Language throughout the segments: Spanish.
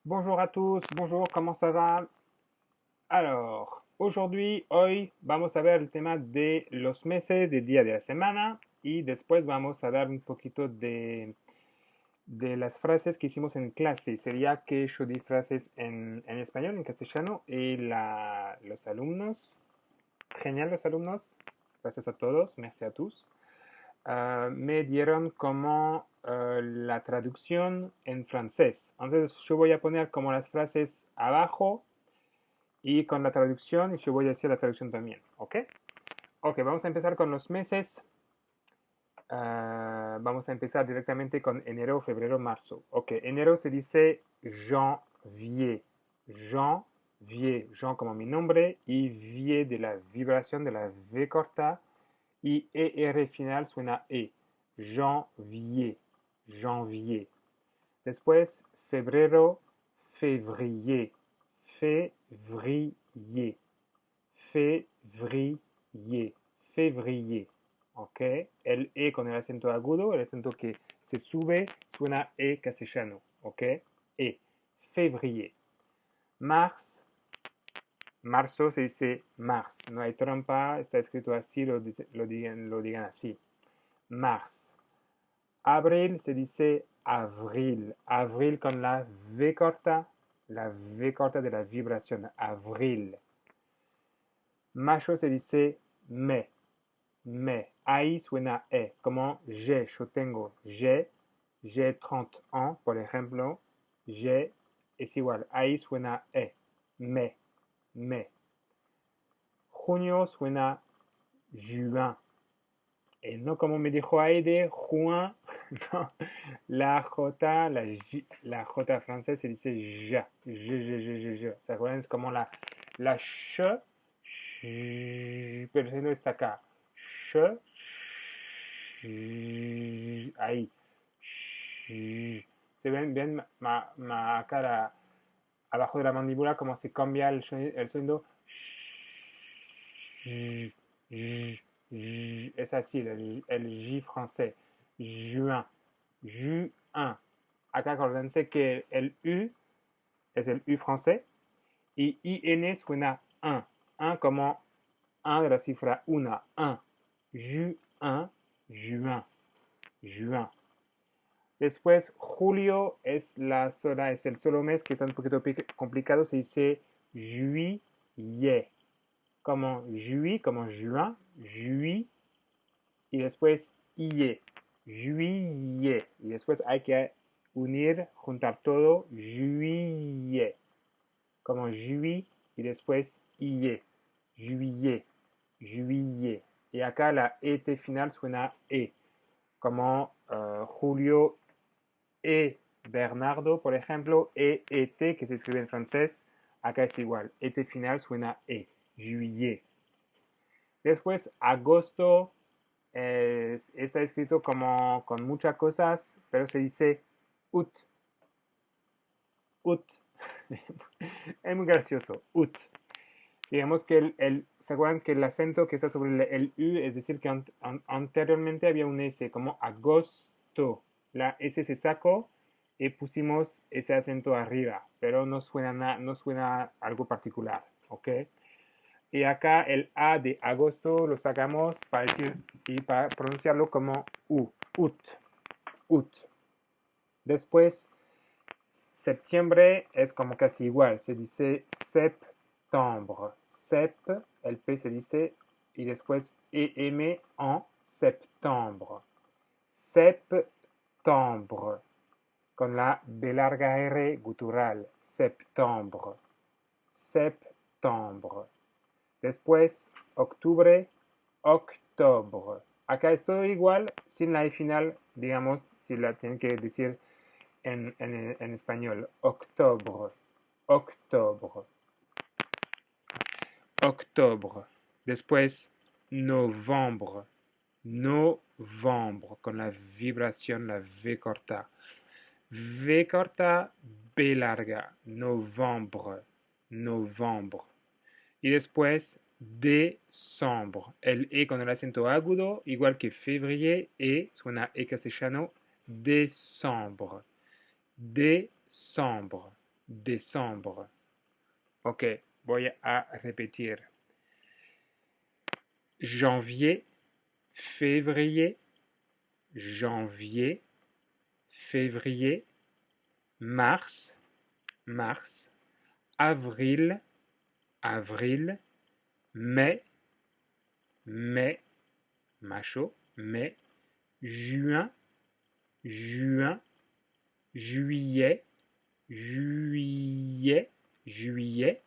Bonjour a todos, bonjour, ¿cómo ça va? Alors, hoy vamos a ver el tema de los meses, de día de la semana y después vamos a dar un poquito de las frases que hicimos en clase. Sería que yo di frases en español, en castellano y los alumnos, genial los alumnos, gracias a todos, merci a tous. Me dieron como la traducción en francés. Entonces yo voy a poner como las frases abajo y con la traducción y yo voy a decir la traducción también. ¿Ok? Ok, vamos a empezar con los meses. Vamos a empezar directamente con enero, febrero, marzo. Ok, enero se dice janvier. Janvier. Jean como mi nombre y vier de la vibración de la V corta y ER final suena E. Janvier. Janvier. Después, febrero, février. Février. Février. Février. ¿Ok? El E con el acento agudo, el acento que se sube, suena E castellano. ¿Ok? E. Février. Mars. Marzo se dice mars. No hay trampa, está escrito así, lo digan así. Mars. Abril se dice avril. Avril con la V corta de la vibración. Avril. Mayo se dice mai. Mai. Ahí suena E. Como yo tengo. J'ai 30 ans, por ejemplo. J'ai es igual. Ahí suena E. Mai. Mai. Junio suena juin. No como me dijo Aide, Juin, no, la J francesa se dice ja, ¿se acuerdan? Es como la sh, pero no está acá. Sh, ahí. ¿Se ven acá abajo de la mandíbula como se cambia el sonido? Es así, el J francés. Juin. Juin. Acá acuérdense que el U es el U francés y IN suena 1. 1 como 1 de la cifra 1. 1. Juin. Juin. Juin. Después, julio es el solo mes que está un poquito complicado. Se dice juillet. Como juillet, como juin, juillet. Y después illet. Juillet. Y después hay que juntar todo. Juillet. Como juillet y después illet. Juillet. Juillet. Y acá la ET final suena E. Como Julio E. Bernardo, por ejemplo, ET, que se escribe en francés, acá es igual. ET final suena E. Juillet. Después, agosto está escrito como con muchas cosas, pero se dice ut. Ut. Es muy gracioso. Ut. Digamos que ¿se acuerdan que el acento que está sobre el U, es decir, que anteriormente había un S, como agosto. La S se sacó y pusimos ese acento arriba, pero no suena algo particular, ¿ok? Y acá el A de agosto lo sacamos para decir y para pronunciarlo como U, ut, ut. Después, septiembre es como casi igual, se dice septembre. Sep, el P se dice, y después EM en septembre. Septembre, con la B larga R gutural, septembre. Septembre. Después, octubre, octobre. Acá es todo igual, sin la I final, digamos, si la tienen que decir en español. Octobre, octobre, octobre. Después, novembre, novembre, con la vibración, la V corta. V corta, B larga, novembre, novembre. Y después, décembre. El E con el acento agudo, igual que février, E, suena E castellano, décembre. Décembre. décembre. Ok, voy a repetir. Janvier, février, janvier, février, mars, mars, avril, avril, mai, mai, macho, mai, juin, juin, juillet, juillet, juillet,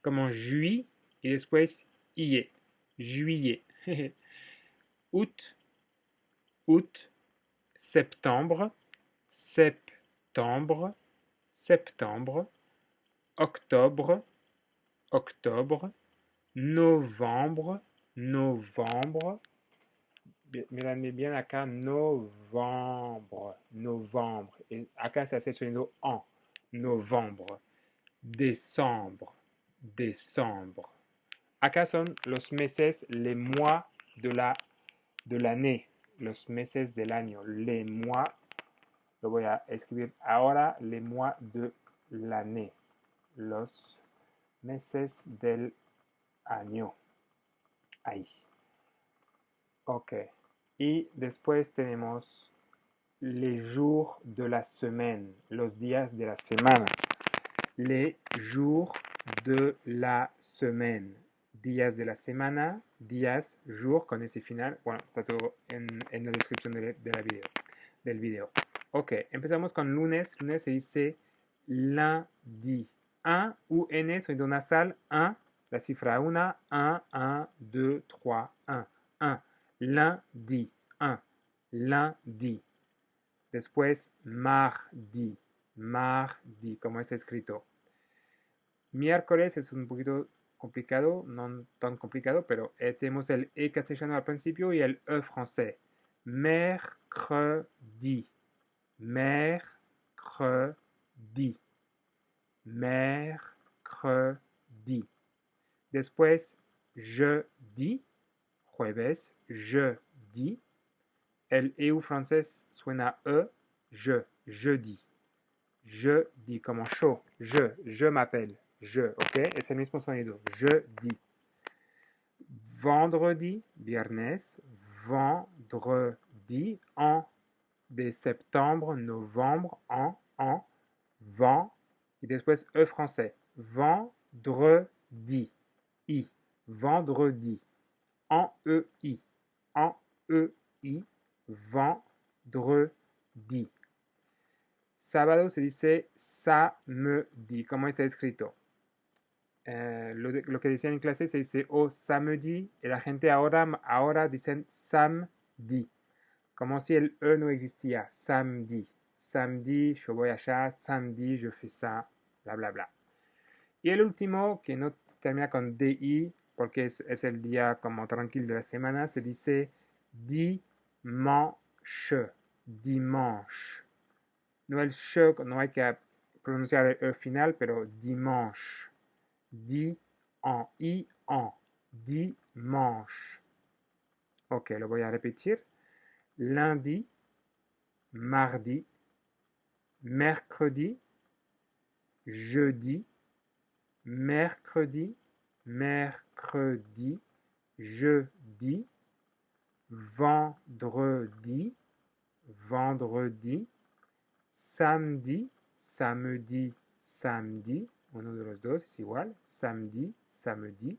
como juillet y después ier, juillet. Août, août, septembre, septembre, septembre, octobre, octobre, novembre, novembre, miradme bien acá, novembre, novembre. Y acá se hace el sonido en, novembre. Décembre, décembre. Acá son los meses, les mois de l'année, los meses del año, les mois. Lo voy a escribir ahora, les mois de l'année, los meses del año. Ahí. Ok. Y después tenemos les jours de la semaine, los días de la semana. Les jours de la semaine. Días de la semana, días, jour, con ese final. Bueno, está todo en la descripción del video. Ok, empezamos con lunes. Lunes se dice lundi. 1 ou N, sonido nasal. 1, la cifra 1. 1, 1, 2, 3, 1. 1. Lundi. 1. Lundi. Después, mardi. Mardi, como está escrito. Miércoles es un poquito complicado, no tan complicado, pero tenemos el E castellano al principio y el E francés. Mercredi. Mercredi. Mercredi. Después, jeudi. Jueves. Jeudi. El EU francés suena E. Jeudi. Jeudi, como yo. Je m'appelle. Je, ok? Es el mismo sonido. Jeudi. Vendredi, viernes. Vendredi, en de septembre, novembre, en, vent. Y después E français. Vendredi. I. Vendredi. En E-I. En E-I. Vendredi. Sábado se dice samedi, como está escrito. Lo que decían en clase se dice samedi, y la gente ahora dicen samedi, como si el E no existía. Samedi, samedi, yo voy allá, samedi, je fais ça, bla, bla, bla. Y el último, que no termina con DI, porque es el día como tranquilo de la semana, se dice dimanche, dimanche. No el sh, no hay que pronunciar el E final, pero dimanche. Dimanche. Ok, lo voy a repetir. Lundi, mardi, mercredi, jeudi, mercredi, mercredi, jeudi, vendredi, vendredi, samedi, samedi, samedi, uno de los dos es igual, samedi, samedi,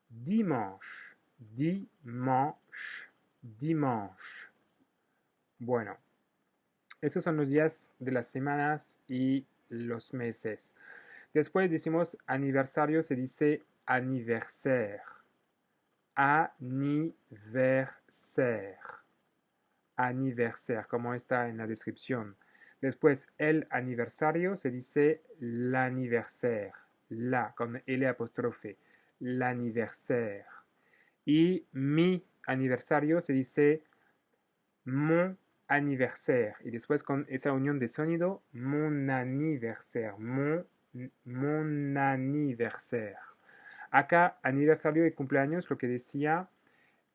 dimanche, dimanche, dimanche. Bueno, esos son los días de las semanas y los meses. Después decimos aniversario, se dice anniversaire. Anniversaire. Anniversaire, como está en la descripción. Después, el aniversario se dice l'anniversaire. La, con L apóstrofe. L'anniversaire. Y mi aniversario se dice mon anniversaire. Y después con esa unión de sonido, mon anniversaire. Mon anniversaire. Acá, aniversario y cumpleaños, lo que decía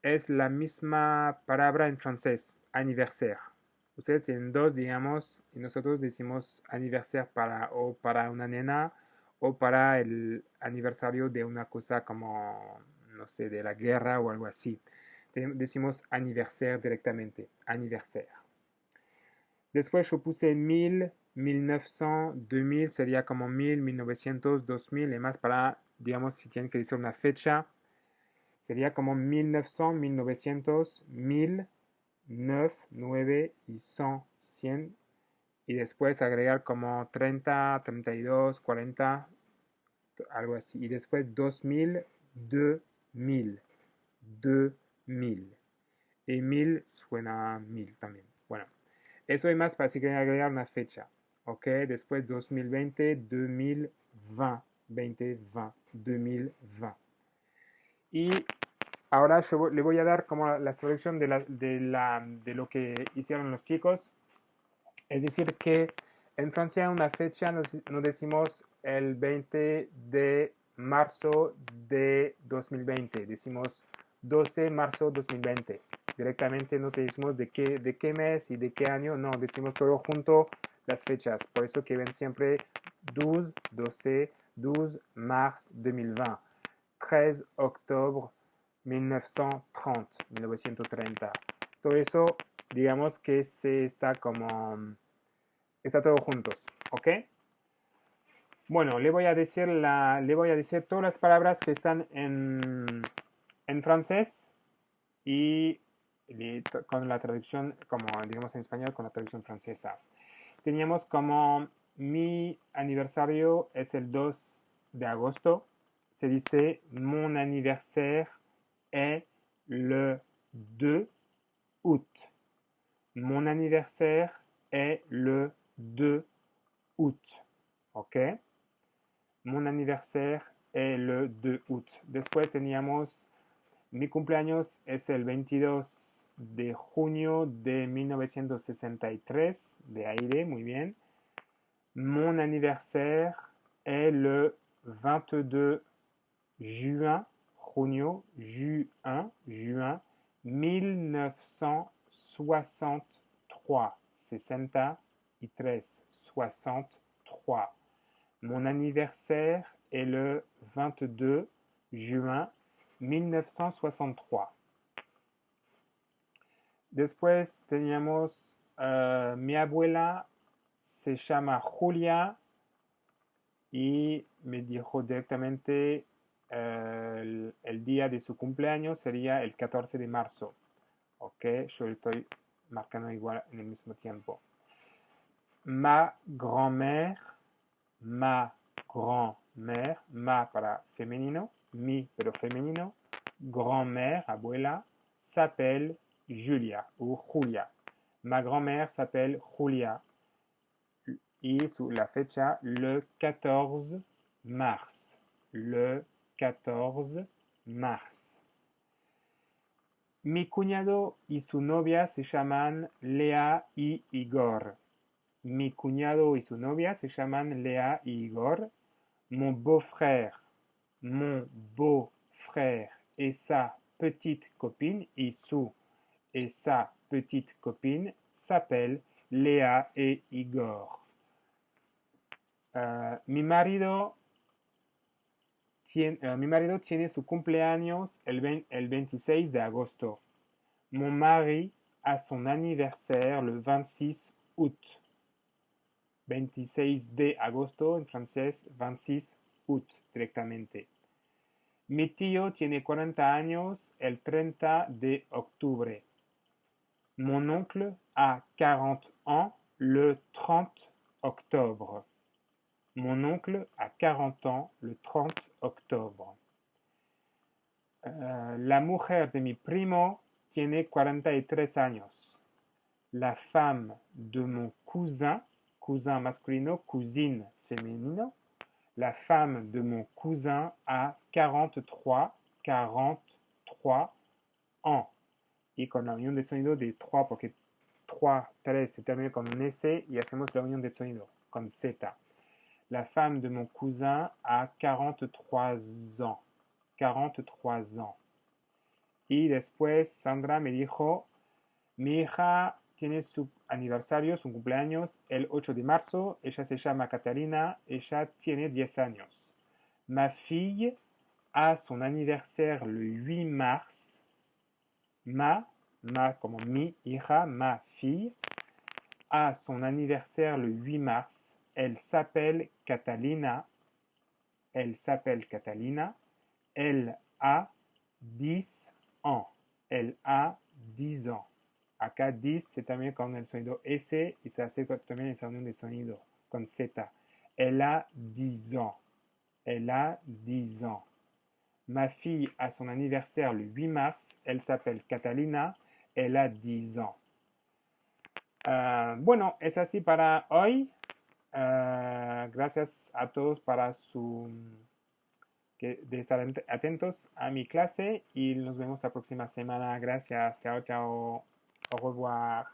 es la misma palabra en francés, anniversaire. Ustedes tienen dos, digamos, y nosotros decimos aniversario para una nena o para el aniversario de una cosa como, no sé, de la guerra o algo así. Decimos aniversaire directamente, aniversaire. Después yo puse 1000, 1900, 2000, sería como 1000, 1900, 2000, y más para, digamos, si tienen que decir una fecha, sería como 1900, 1900, 1000, 9, 9 y 100, 100. Y después agregar como 30, 32, 40, algo así. Y después 2000, 2000, 2000. Y 1000 suena a 1000 también. Bueno, eso es más para si quieren agregar una fecha. Ok, después 2020, 2020, 2020, 2020. Y ahora yo le voy a dar como la traducción de lo que hicieron los chicos. Es decir, que en Francia una fecha no decimos el 20 de marzo de 2020, decimos 12 de marzo 2020. Directamente no te decimos de qué mes y de qué año, no, decimos todo junto las fechas. Por eso que ven siempre 12, 12, 12 mars 2020, 13 octubre 1930, 1930. Todo eso, digamos que se está como está todo juntos, ¿ok? Bueno, le voy a decir todas las palabras que están en francés y con la traducción, como digamos en español, con la traducción francesa. Teníamos como mi aniversario es el 2 de agosto. Se dice mon anniversaire est le 2 août. Mon anniversaire est le 2 août. ¿Ok? Mon anniversaire est le 2 août. Después teníamos, mi cumpleaños es el 22 de junio de 1963, de aire, muy bien. Mon anniversaire est le 22 juin, junio, juin, 1963, 63, 63. Mon anniversaire est le 22 juin 1963. Después teníamos mi abuela se llama Julia y me dijo directamente el día de su cumpleaños sería el 14 de marzo. Ok, yo lo estoy marcando igual en el mismo tiempo. Ma grand-mère, ma para femenino, mi pero femenino, grand-mère, abuela, s'appelle Julia ou Julia. Ma grand-mère s'appelle Julia y la fecha le 14 mars. Le 14 mars. Mi cuñado y su novia se llaman Lea y Igor. Mi cuñado y su novia se llaman Lea y Igor. Mon beau-frère et sa petite copine, y su et sa petite copine s'appellent Léa et Igor. Mi marido tiene su cumpleaños el 26 de agosto. Mon mari a son anniversaire le 26 août. 26 de agosto en francés, 26 août directamente. Mi tío tiene 40 años el 30 de octubre. Mon oncle a 40 ans le 30 octobre. Mon oncle a 40 ans le 30 octobre. La mujer de mi primo tiene 43 años. La femme de mon cousin, cousin masculino, cousine féminino, la femme de mon cousin a 43 ans. Y con la unión de sonido de 3, porque 3, 3 se termina con un S y hacemos la unión de sonido con Z. La femme de mon cousin a 43 ans. 43 ans. Y después Sandra me dijo, mi hija tiene su aniversario, su cumpleaños el 8 de marzo. Ella se llama Catalina. Ella tiene 10 años. Ma fille a son anniversaire le 8 mars. Ma como mi hija, ma fille, a son anniversaire le 8 mars. Elle s'appelle Catalina. Elle s'appelle Catalina. Elle a 10 ans. Elle a 10 ans. Acá 10 c'est también con el sonido S y se hace también el sonido de sonido con Z. Elle a 10 ans. Elle a 10 ans. Ma fille a son anniversaire le 8 mars. Elle s'appelle Catalina. Elle a 10 ans. Bueno, es así para hoy. Gracias a todos para de estar atentos a mi clase y nos vemos la próxima semana. Gracias. Chao, chao. Au revoir.